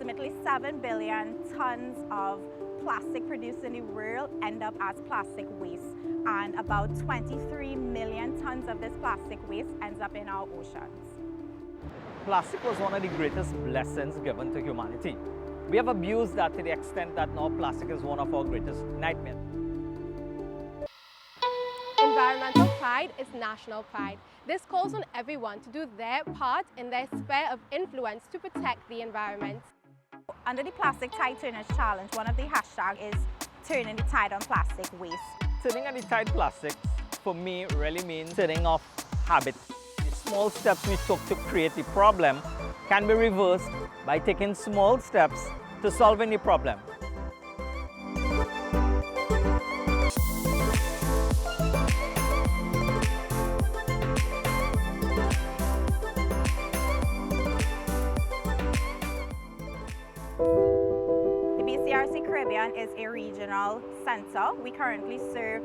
approximately 7 billion tons of plastic produced in the world end up as plastic waste, and about 23 million tons of this plastic waste ends up in our oceans. Plastic was one of the greatest blessings given to humanity. We have abused that to the extent that now plastic is one of our greatest nightmares. Environmental pride is national pride. This calls on everyone to do their part in their sphere of influence to protect the environment. Under the Plastic Tide Turners Challenge, one of the hashtags is turning the tide on plastic waste. Turning on the tide plastics, for me, really means turning off habit. The small steps we took to create the problem can be reversed by taking small steps to solving the problem. The BCRC Caribbean is a regional center. We currently serve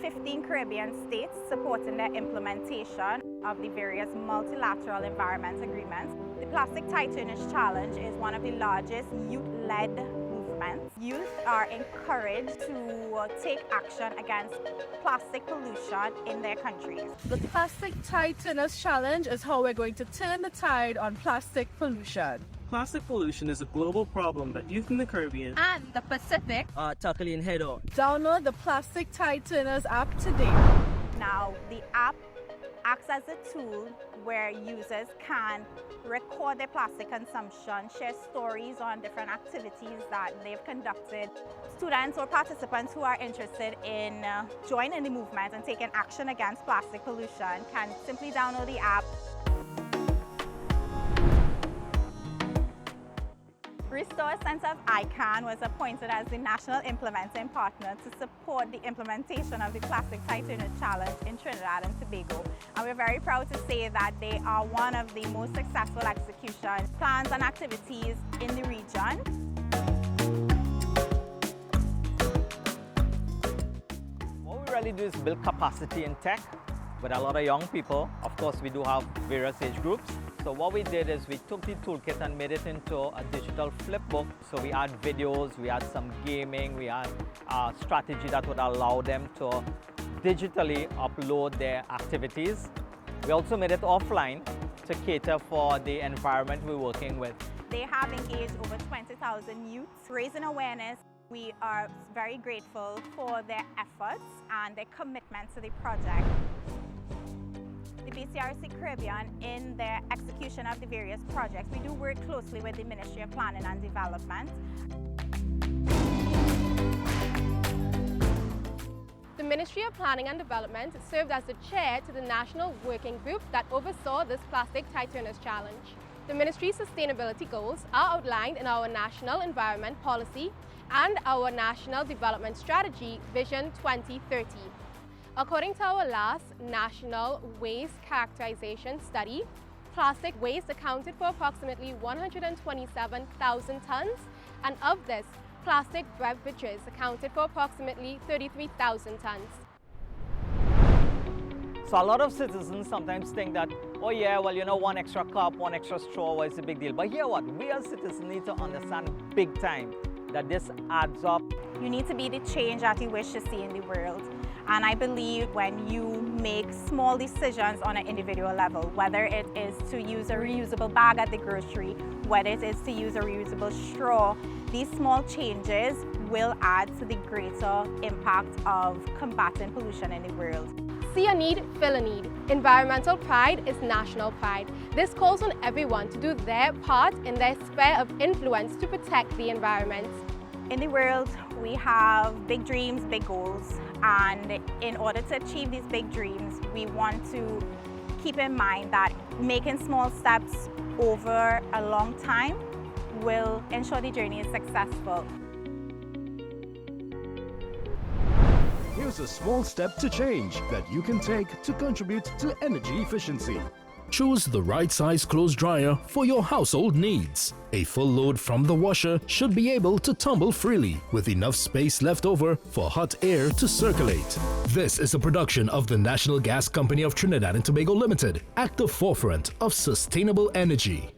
15 Caribbean states, supporting their implementation of the various multilateral environment agreements. The Plastic Tide Turners Challenge is one of the largest youth-led movements. Youth are encouraged to take action against plastic pollution in their countries. The Plastic Tide Turners Challenge is how we're going to turn the tide on plastic pollution. Plastic pollution is a global problem that youth in the Caribbean And the Pacific are tackling head on. download the Plastic Tide Turners app today. Now, the app acts as a tool where users can record their plastic consumption, share stories on different activities that they've conducted. Students or participants who are interested in joining the movement and taking action against plastic pollution can simply download the app. Restore Center of ICANN was appointed as the national implementing partner to support the implementation of the Plastic Tide Turners Challenge in Trinidad and Tobago. And we're very proud to say that they are one of the most successful execution plans and activities in the region. What we really do is build capacity in tech with a lot of young people. Of course, we do have various age groups. So what we did is we took the toolkit and made it into a digital flip book. So we had videos, we had some gaming, we had a strategy that would allow them to digitally upload their activities. We also made it offline to cater for the environment we're working with. They have engaged over 20,000 youths, raising awareness. We are very grateful for their efforts and their commitment to the project. The BCRC Caribbean, in their execution of the various projects, we do work closely with the Ministry of Planning and Development. The Ministry of Planning and Development served as the chair to the national working group that oversaw this Plastic Tide Turners Challenge. The Ministry's sustainability goals are outlined in our National Environment Policy and our National Development Strategy, Vision 2030. According to our last National Waste Characterization Study, plastic waste accounted for approximately 127,000 tons, and of this, plastic beverages accounted for approximately 33,000 tons. So a lot of citizens sometimes think that, oh yeah, well, you know, one extra cup, one extra straw, well, it's a big deal. But hear what? We as citizens need to understand big time that this adds up. You need to be the change that you wish to see in the world. And I believe when you make small decisions on an individual level, whether it is to use a reusable bag at the grocery, whether it is to use a reusable straw, these small changes will add to the greater impact of combating pollution in the world. See a need, fill a need. Environmental pride is national pride. This calls on everyone to do their part in their sphere of influence to protect the environment. In the world, we have big dreams, big goals, and in order to achieve these big dreams, we want to keep in mind that making small steps over a long time will ensure the journey is successful. Here's a small step to change that you can take to contribute to energy efficiency. Choose the right size clothes dryer for your household needs. A full load from the washer should be able to tumble freely, with enough space left over for hot air to circulate. This is a production of the National Gas Company of Trinidad and Tobago Limited, at the forefront of sustainable energy.